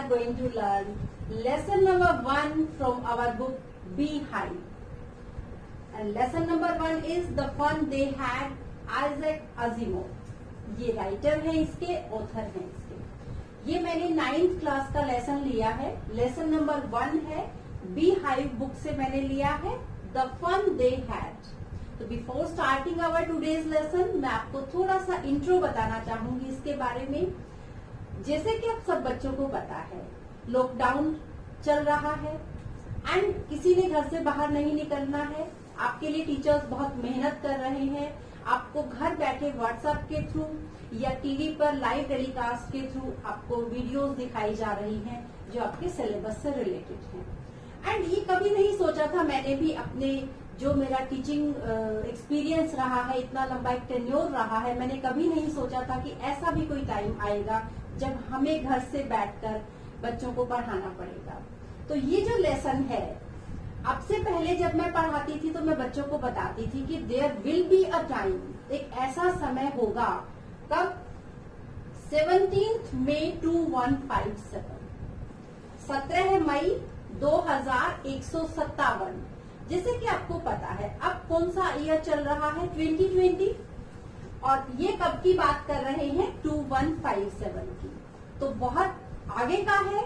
are going to learn lesson number 1 from our book Beehive. And lesson number 1 is The Fun They Had, Isaac Asimov. ये writer है, इसके author हैं इसके। ये मैंने 9th class का लेसन लिया है। लेसन नंबर 1 है, Beehive बुक से मैंने लिया है The Fun They Had। तो before starting our today's lesson मैं आपको थोड़ा सा इंट्रो बताना चाहूंगी इसके बारे में। जैसे कि आप सब बच्चों को पता है, लॉकडाउन चल रहा है एंड किसी ने घर से बाहर नहीं निकलना है। आपके लिए टीचर्स बहुत मेहनत कर रहे हैं। आपको घर बैठे व्हाट्सएप के थ्रू या टीवी पर लाइव टेलीकास्ट के थ्रू आपको वीडियोस दिखाई जा रही हैं जो आपके सिलेबस से रिलेटेड हैं। एंड ये कभी नहीं सोचा था मैंने भी, अपने जो मेरा टीचिंग एक्सपीरियंस रहा है, इतना लंबा एक टेन्योर रहा है, मैंने कभी नहीं सोचा था कि ऐसा भी कोई टाइम आएगा जब हमें घर से बैठकर बच्चों को पढ़ाना पड़ेगा। तो ये जो लेसन है, अब से पहले जब मैं पढ़ाती थी तो मैं बच्चों को बताती थी कि there will be a time, एक ऐसा समय होगा, कब 17 मई 2157, 17 मई 2157। जैसे कि आपको पता है अब कौन सा ईयर चल रहा है, 2020, और ये कब की बात कर रहे हैं, 2157 की। तो बहुत आगे का है,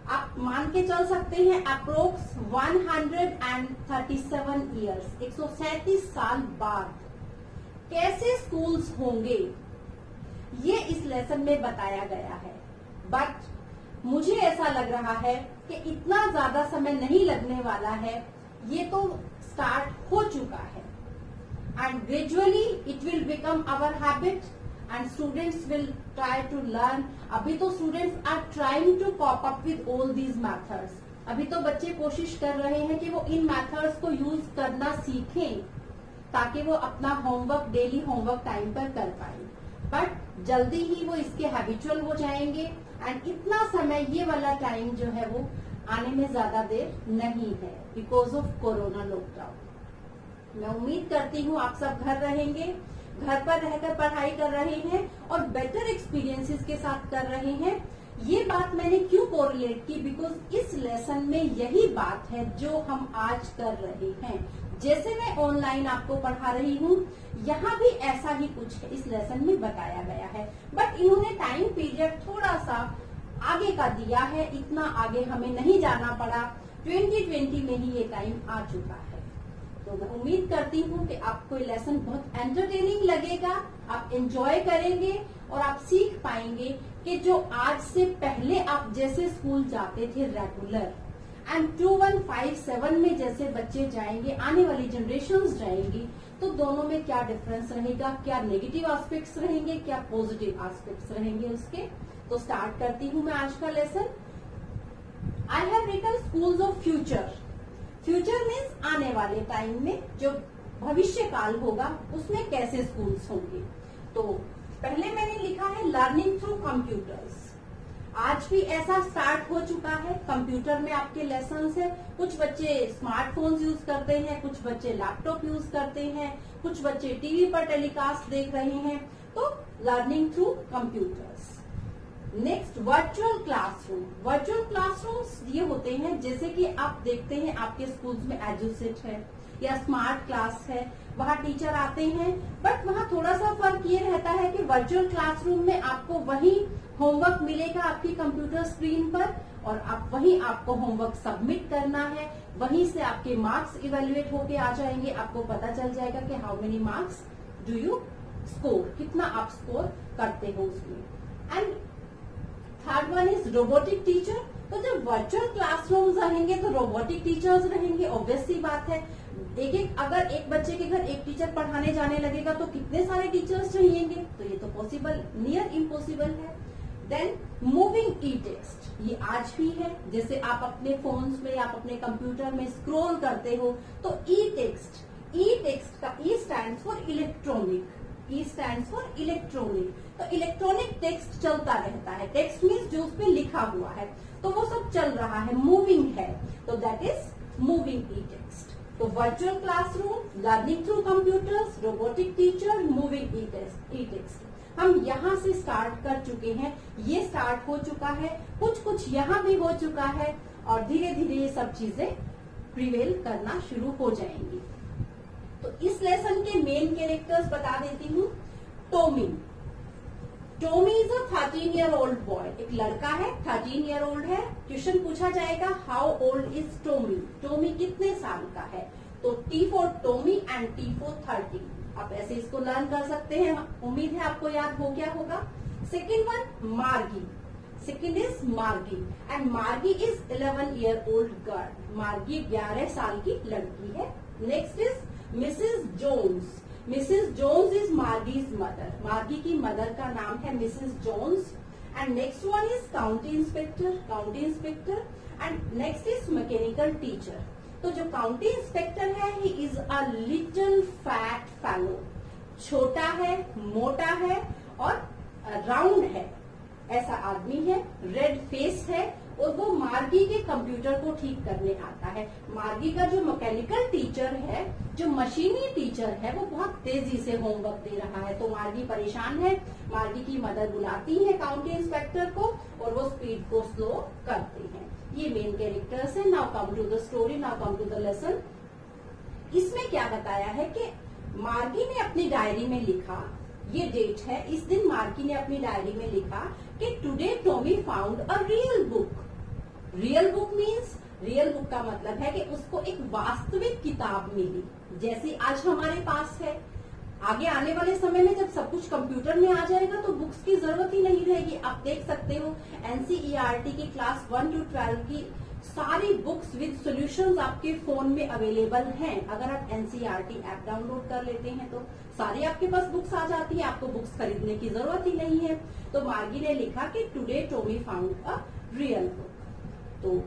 आप मान के चल सकते हैं अप्रोक्स 137 ईयर्स, 137 साल बाद कैसे स्कूल्स होंगे, ये इस लेसन में बताया गया है। बट मुझे ऐसा लग रहा है कि इतना ज्यादा समय नहीं लगने वाला है, ये तो स्टार्ट हो चुका है and gradually it will become our habit and students will try to learn. अभी तो students are trying to cope up with all these methods. अभी तो बच्चे कोशिश कर रहे हैं कि वो इन मेथड्स को यूज करना सीखें ताकि वो अपना होमवर्क, डेली होमवर्क टाइम पर कर पाए। बट जल्दी ही वो इसके हैबिचुअल हो जाएंगे एंड इतना समय, ये वाला टाइम जो है वो आने में ज्यादा देर नहीं है बिकॉज ऑफ कोरोना लॉकडाउन। मैं उम्मीद करती हूँ आप सब घर रहेंगे, घर पर रहकर पढ़ाई कर रहे हैं और बेटर एक्सपीरियंसेस के साथ कर रहे हैं। ये बात मैंने क्यों कोरिलेट की, बिकॉज इस लेसन में यही बात है जो हम आज कर रहे हैं। जैसे मैं ऑनलाइन आपको पढ़ा रही हूँ, यहाँ भी ऐसा ही कुछ है, इस लेसन में बताया गया है। बट इन्होंने टाइम पीरियड थोड़ा सा आगे का दिया है, इतना आगे हमें नहीं जाना पड़ा, 2020 में ही ये टाइम आ चुका है। तो मैं उम्मीद करती हूँ कि आपको ये लेसन बहुत एंटरटेनिंग लगेगा, आप एंजॉय करेंगे और आप सीख पाएंगे कि जो आज से पहले आप जैसे स्कूल जाते थे रेगुलर एंड 2157 में जैसे बच्चे जाएंगे, आने वाली जनरेशंस जाएंगी, तो दोनों में क्या डिफरेंस रहेगा, क्या नेगेटिव एस्पेक्ट्स रहेंगे, क्या पॉजिटिव एस्पेक्ट्स रहेंगे उसके। तो स्टार्ट करती हूँ मैं आज का lesson. I have written schools of future. Future means आने वाले टाइम में जो भविष्य काल होगा उसमें कैसे स्कूल्स होंगे। तो पहले मैंने लिखा है लर्निंग थ्रू कंप्यूटर्स। आज भी ऐसा स्टार्ट हो चुका है, कंप्यूटर में आपके लेसन्स है। कुछ बच्चे स्मार्टफोन्स यूज करते हैं, कुछ बच्चे लैपटॉप यूज करते हैं, कुछ बच्चे टीवी पर टेलीकास्ट देख रहे हैं। तो learning through computers. Next virtual classroom. Virtual classrooms ये होते हैं, जैसे कि आप देखते हैं आपके स्कूल्स में एजुसेट है या स्मार्ट क्लास है, वहाँ टीचर आते हैं, बट वहाँ थोड़ा सा फर्क ये रहता है कि वर्चुअल क्लासरूम में आपको वही होमवर्क मिलेगा आपकी कंप्यूटर स्क्रीन पर और आप वहीं आपको होमवर्क सबमिट करना है, वहीं से आपके मार्क्स इवेल्युएट होके आ जाएंगे। आपको पता चल जाएगा कि how many marks do you score, कितना आप स्कोर करते हो उसमें। And third one is robotic teacher. तो जब वर्चुअल क्लासरूम्स रहेंगे तो रोबोटिक टीचर्स रहेंगे, ऑब्वियस सी बात है। अगर एक बच्चे के घर एक टीचर पढ़ाने जाने लगेगा तो कितने सारे टीचर्स चाहिएंगे, तो ये तो पॉसिबल, नियर इम्पॉसिबल है। देन मूविंग ई टेक्स्ट, ये आज भी है। जैसे आप अपने फोन्स में, आप अपने कंप्यूटर में स्क्रॉल करते हो तो ई टेक्स्ट का ई stands for electronic, E stands for electronic. तो इलेक्ट्रॉनिक टेक्स्ट चलता रहता है, टेक्स्ट मीन्स जो उस पर लिखा हुआ है, तो वो सब चल रहा है, मूविंग है, तो that is moving e text. तो virtual classroom, learning through computers, robotic teacher, moving e text. हम यहाँ से स्टार्ट कर चुके हैं, ये स्टार्ट हो चुका है, कुछ यहाँ भी हो चुका है और धीरे धीरे ये सब चीजें प्रिवेल करना शुरू हो जाएंगी। तो इस लेसन के मेन कैरेक्टर्स बता देती हूँ। Tommy is a 13-year-old boy, एक लड़का है, 13 ईयर ओल्ड है। क्वेश्चन पूछा जाएगा how old is Tommy, Tommy कितने साल का है। तो T for Tommy and T for 13। आप ऐसे इसको लर्न कर सकते हैं, उम्मीद है आपको याद हो गया होगा। Second one Margie, second is Margie and Margie is 11-year-old girl, Margie 11 साल की लड़की है। Next is Mrs Jones, Mrs Jones is Margie's mother, Margie की मदर का नाम है Mrs Jones. And next one is county inspector and next is mechanical teacher. तो जो काउंटी इंस्पेक्टर है he is a little fat fellow, छोटा है, मोटा है और राउंड है, ऐसा आदमी है, रेड फेस है और वो मार्गी के कंप्यूटर को ठीक करने आता है। मार्गी का जो मैकेनिकल टीचर है, जो मशीनी टीचर है, वो बहुत तेजी से होमवर्क दे रहा है। तो मार्गी परेशान है, मार्गी की मदद बुलाती है काउंटी इंस्पेक्टर को और वो स्पीड को स्लो करते हैं। ये मेन कैरेक्टर्स है। Now come to the story, now come to the lesson. इसमें क्या बताया है कि मार्गी ने अपनी डायरी में लिखा, ये डेट है, इस दिन मार्गी ने अपनी डायरी में लिखा कि today Tommy found a real book. Real book means, real book का मतलब है कि उसको एक वास्तविक किताब मिली, जैसी आज हमारे पास है। आगे आने वाले समय में जब सब कुछ कंप्यूटर में आ जाएगा तो बुक्स की जरूरत ही नहीं रहेगी। आप देख सकते हो एनसीईआरटी की क्लास 1 to 12 की सारी बुक्स विद सॉल्यूशंस आपके फोन में अवेलेबल हैं। अगर आप एनसीईआरटी ऐप डाउनलोड कर लेते हैं तो सारी आपके पास बुक्स आ जाती है, आपको बुक्स खरीदने की जरूरत ही नहीं है। तो मार्गी ने लिखा कि today Tommy found a real book. तो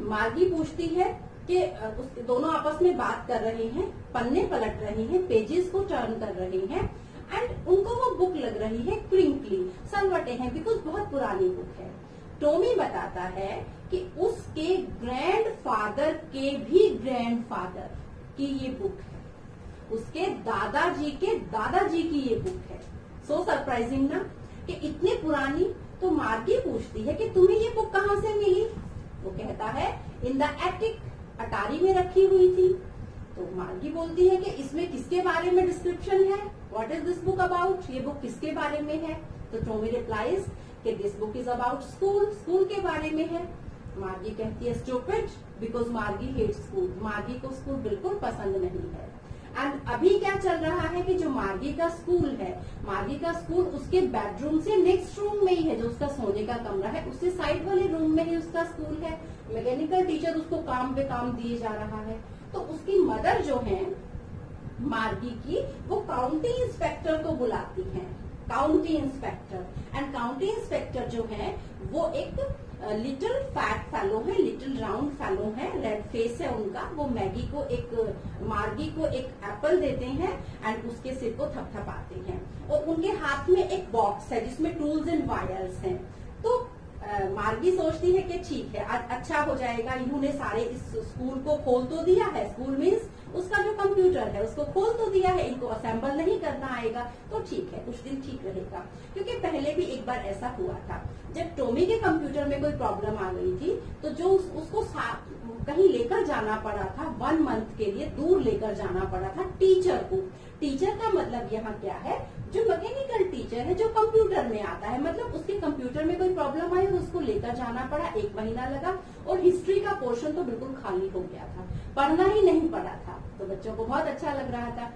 मार्गी पूछती है कि उसके दोनों आपस में बात कर रहे हैं, पन्ने पलट रहे हैं, पेजेस को टर्न कर रहे हैं एंड उनको वो बुक लग रही है क्रिंकली, सलवटे हैं, बिकॉज बहुत पुरानी बुक है। टॉमी बताता है कि उसके ग्रैंडफादर के भी ग्रैंडफादर की ये बुक है, उसके दादाजी के दादाजी की ये बुक है। सो सरप्राइजिंग ना कि इतनी पुरानी। तो मार्गी पूछती है कि तुम्हें ये बुक कहाँ से मिली। वो कहता है इन द एटिक, अटारी में रखी हुई थी। तो मार्गी बोलती है कि इसमें किसके बारे में डिस्क्रिप्शन है, what is this book about, ये बुक किसके बारे में है। तो टॉमी रिप्लाइज कि this book is about school, school के बारे में है। मार्गी कहती है स्टूपिड, बिकॉज मार्गी हेट स्कूल, मार्गी को स्कूल बिल्कुल पसंद नहीं है। एंड अभी क्या चल रहा है कि जो मार्गी का स्कूल है, मार्गी का स्कूल उसके बेडरूम से नेक्स्ट रूम में ही है, जो उसका सोने का कमरा है उससे साइड वाले रूम में ही उसका स्कूल है। मैकेनिकल टीचर उसको काम पे काम दिए जा रहा है। तो उसकी मदर जो है मार्गी की, वो काउंटी इंस्पेक्टर को बुलाती है, county inspector. And county inspector जो है वो एक लिटिल फैट फेलो है, लिटिल राउंड फेलो है, रेड फेस है उनका। वो मार्गी को एक एप्पल देते हैं एंड उसके सिर को थपथपाते हैं और उनके हाथ में एक बॉक्स है जिसमें टूल्स एंड वायर्स हैं। तो मार्गी सोचती है कि ठीक है, आज अच्छा हो जाएगा, इन्होंने सारे इस स्कूल को खोल तो दिया है, स्कूल मीन्स उसका जो कंप्यूटर है उसको खोल तो दिया है, इनको असेंबल नहीं करना आएगा तो ठीक है, कुछ दिन ठीक रहेगा। क्योंकि पहले भी एक बार ऐसा हुआ था, जब टॉमी के कंप्यूटर में कोई प्रॉब्लम आ गई थी तो जो उसको कहीं लेकर जाना पड़ा था, 1 मंथ के लिए दूर लेकर जाना पड़ा था टीचर को। टीचर का मतलब यहाँ क्या है, जो मैकेनिकल टीचर है जो कंप्यूटर में आता है, मतलब उसके कंप्यूटर में कोई प्रॉब्लम आई तो उसको लेकर जाना पड़ा, 1 महीना लगा। और हिस्ट्री का पोर्शन तो बिल्कुल खाली हो गया था, पढ़ना ही नहीं पड़ा था, तो बच्चों को बहुत अच्छा लग रहा था।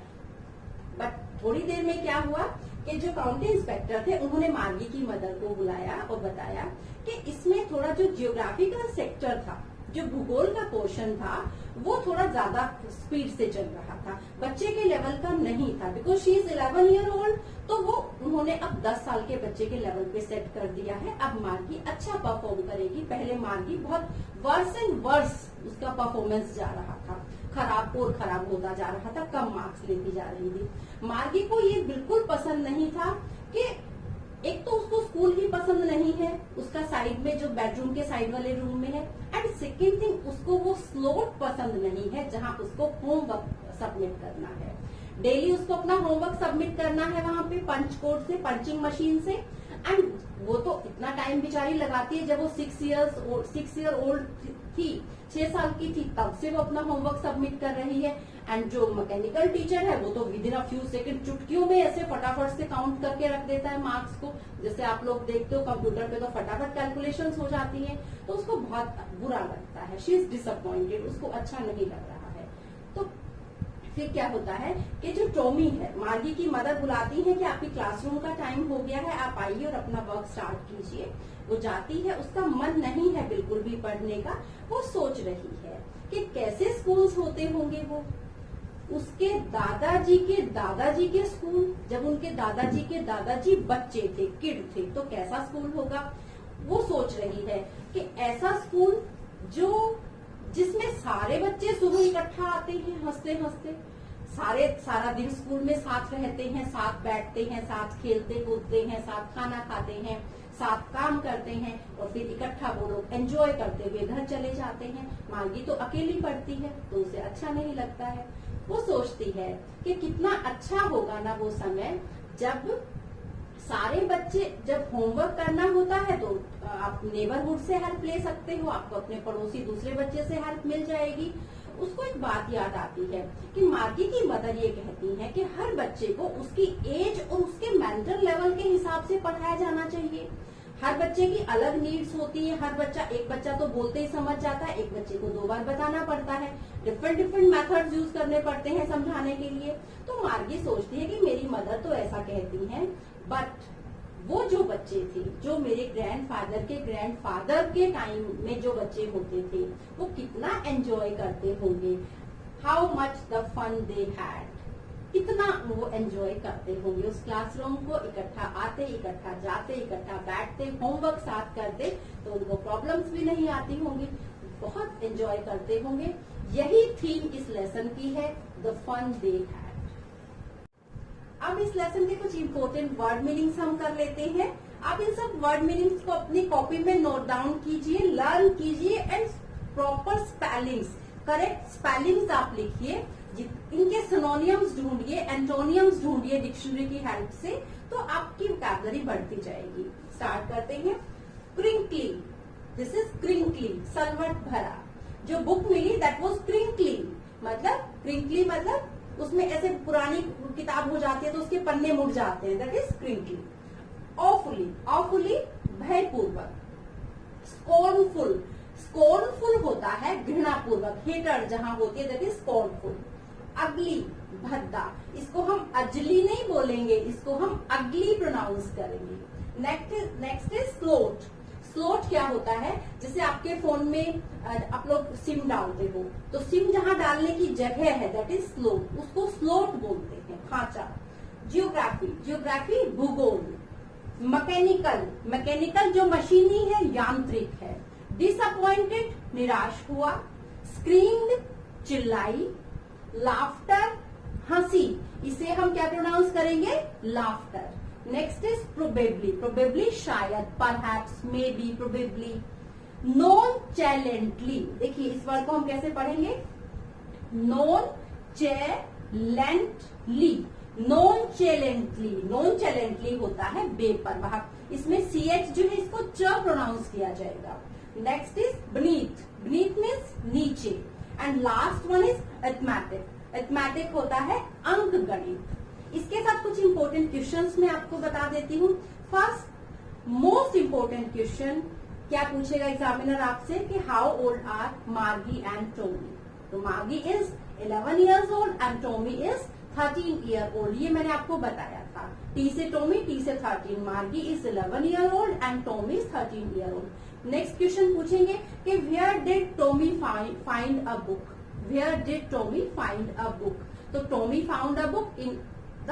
बट थोड़ी देर में क्या हुआ कि जो काउंटी इंस्पेक्टर थे उन्होंने मार्गी की मदर को बुलाया और बताया कि इसमें थोड़ा जो जियोग्राफिकल सेक्टर था, जो भूगोल का पोर्शन था, वो थोड़ा ज्यादा स्पीड से चल रहा था, बच्चे के लेवल का नहीं था। Because she is 11 year old, तो वो उन्होंने अब 10 साल के बच्चे के लेवल पे सेट कर दिया है। अब मार्गी अच्छा परफॉर्म करेगी। पहले मार्गी बहुत वर्स एंड वर्स उसका परफॉर्मेंस जा रहा था, खराब और खराब होता जा रहा था, कम मार्क्स लेती जा रही थी। मार्गी को ये बिल्कुल पसंद नहीं था कि एक तो उसको स्कूल ही पसंद नहीं है, उसका साइड में जो बेडरूम के साइड वाले रूम में है, एंड सेकेंड थिंग उसको वो स्लॉट पसंद नहीं है जहां उसको होमवर्क सबमिट करना है। डेली उसको अपना होमवर्क सबमिट करना है वहां पे पंच कोड से, पंचिंग मशीन से, एंड वो तो इतना टाइम बेचारी लगाती है। जब वो 6 ईयर ओल्ड थी, 6 साल की थी, तब से वो अपना होमवर्क सबमिट कर रही है। एंड जो मैकेनिकल टीचर है वो तो with in a few second चुटकियों में ऐसे फटाफट से काउंट करके रख देता है मार्क्स को। जैसे आप लोग देखते हो कंप्यूटर पे तो फटाफट कैलकुलेशंस हो जाती हैं, तो उसको बहुत बुरा लगता है। शी इज डिसअपॉइंटेड, उसको अच्छा नहीं लग रहा है। तो फिर क्या होता है कि जो टॉमी है, मार्गी की मदर बुलाती है कि आपकी क्लासरूम का टाइम हो गया है, आप आइए और अपना वर्क स्टार्ट कीजिए। वो जाती है, उसका मन नहीं है बिल्कुल भी पढ़ने का। वो सोच रही है कि कैसे स्कूल्स होते होंगे वो। उसके दादाजी के स्कूल, जब उनके दादाजी के दादाजी बच्चे थे, किड थे, तो कैसा स्कूल होगा। वो सोच रही है कि ऐसा स्कूल जिसमें सारे बच्चे सुबह इकट्ठा आते हैं हंसते हंसते, सारा दिन स्कूल में साथ रहते हैं, साथ बैठते हैं, साथ खेलते कूदते हैं, साथ खाना खाते हैं, साथ काम करते हैं, और फिर इकट्ठा वो लोग एंजॉय करते हुए घर चले जाते हैं। मार्गी तो अकेली पढ़ती है तो उसे अच्छा नहीं लगता है। वो सोचती है कि कितना अच्छा होगा ना वो समय जब सारे बच्चे, जब होमवर्क करना होता है तो आप नेबरहुड से हेल्प ले सकते हो, आपको अपने पड़ोसी दूसरे बच्चे से हेल्प मिल जाएगी। उसको एक बात याद आती है कि मार्गी की मदर ये कहती है कि हर बच्चे को उसकी एज और उसके मेंटल लेवल के हिसाब से पढ़ाया जाना चाहिए। हर बच्चे की अलग नीड्स होती है। एक बच्चा तो बोलते ही समझ जाता है, एक बच्चे को 2 बार बताना पड़ता है, डिफरेंट मेथड्स यूज करने पड़ते हैं समझाने के लिए। तो मार्गी सोचती है कि मेरी मदर तो ऐसा कहती है, बट वो जो बच्चे थे, जो मेरे ग्रैंडफादर के टाइम में जो बच्चे होते थे, वो कितना एंजॉय करते होंगे। How much the fun they had, कितना वो एंजॉय करते होंगे उस क्लासरूम को। इकट्ठा आते, इकट्ठा जाते, इकट्ठा बैठते, होमवर्क साथ करते, तो उनको प्रॉब्लम्स भी नहीं आती होंगी, बहुत एंजॉय करते होंगे। यही थीम इस लेसन की है, द फन दे हैड। अब इस लेसन के कुछ इंपॉर्टेंट वर्ड मीनिंग्स हम कर लेते हैं। आप इन सब वर्ड मीनिंग्स को अपनी कॉपी में नोट डाउन कीजिए, लर्न कीजिए, and proper spellings, correct spellings आप लिखिए। इनके सिनोनियम्स ढूंढिए, एंटोनियम्स ढूंढिए डिक्शनरी की हेल्प से, तो आपकी वोकैबुलरी बढ़ती जाएगी। स्टार्ट करते हैं। क्रिंकली, दिस इज क्रिंकली, सलवट भरा। जो बुक मिली दैट वाज क्रिंकली, मतलब क्रिंकली मतलब उसमें ऐसे पुरानी किताब हो जाती है तो उसके पन्ने मुड़ जाते हैं, that is crinkly. Awfully भयपूर्वक। Scornful होता है घृणापूर्वक, हेटर जहां होती है, दैट इज स्कॉर्नफुल। अगली, भद्दा, इसको हम अजली नहीं बोलेंगे, इसको हम अगली प्रोनाउंस करेंगे। Next is slot. स्लोट क्या होता है, जैसे आपके फोन में आप लोग सिम डालते हो, तो सिम जहां डालने की जगह है दैट इज स्लोट, उसको स्लोट बोलते हैं, खांचा। जियोग्राफी भूगोल। मैकेनिकल जो मशीनी है, यांत्रिक है। डिसअपॉइंटेड, निराश हुआ। स्क्रीम्ड, चिल्लाई। लाफ्टर, हंसी, इसे हम क्या प्रोनाउंस करेंगे, लाफ्टर। नेक्स्ट इज प्रोबेबली शायद, परहैप्स, मे बी, प्रोबेबली। नॉनचैलेंटली, देखिए इस वर्ड को हम कैसे पढ़ेंगे, नॉनचैलेंटली होता है बेपरवाह, इसमें CH जो है इसको च प्रोनाउंस किया जाएगा। नेक्स्ट इज beneath मीन्स नीचे, and last one is arithmetic होता है अंक गणित। इसके साथ कुछ इंपॉर्टेंट क्वेश्चंस मैं आपको बता देती हूँ। फर्स्ट मोस्ट इंपॉर्टेंट क्वेश्चन क्या पूछेगा एग्जामिनर आपसे कि हाउ ओल्ड आर मार्गी एंड टॉमी। तो मार्गी is 11 years old and Tommy is 13 year old, ये मैंने आपको बताया था। टी से टॉमी, टी से 13, Margie is 11 year old and Tommy is 13 year old। Next question पूछेंगे कि where did Tommy find a book, where did Tommy find a book. तो Tommy found a book in the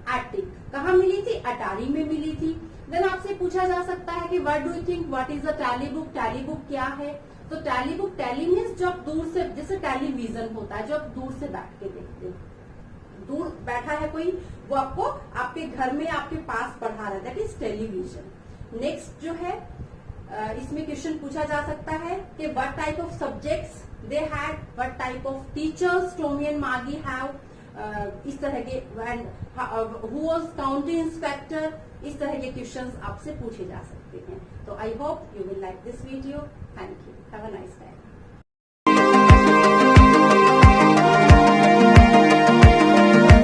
attic, कहाँ मिली थी, अटारी में मिली थी। Then आपसे पूछा जा सकता है कि what do you think what is the tally book, tally book क्या है। तो टैली मीन्स जो आप दूर से, जैसे टेलीविजन होता है जो आप दूर से बैठ के देखते हो, दूर बैठा है कोई, वो आपको आपके घर में आपके पास पढ़ा रहा है, दैट इज टेलीविजन। नेक्स्ट जो है इसमें क्वेश्चन पूछा जा सकता है कि what type of subjects they had, what type of teachers Tommy and मागी हैव, इस तरह के, and who was county inspector, इस तरह के क्वेश्चंस आपसे पूछे जा सकते हैं। तो I hope you will like this video. Thank you, have a nice time.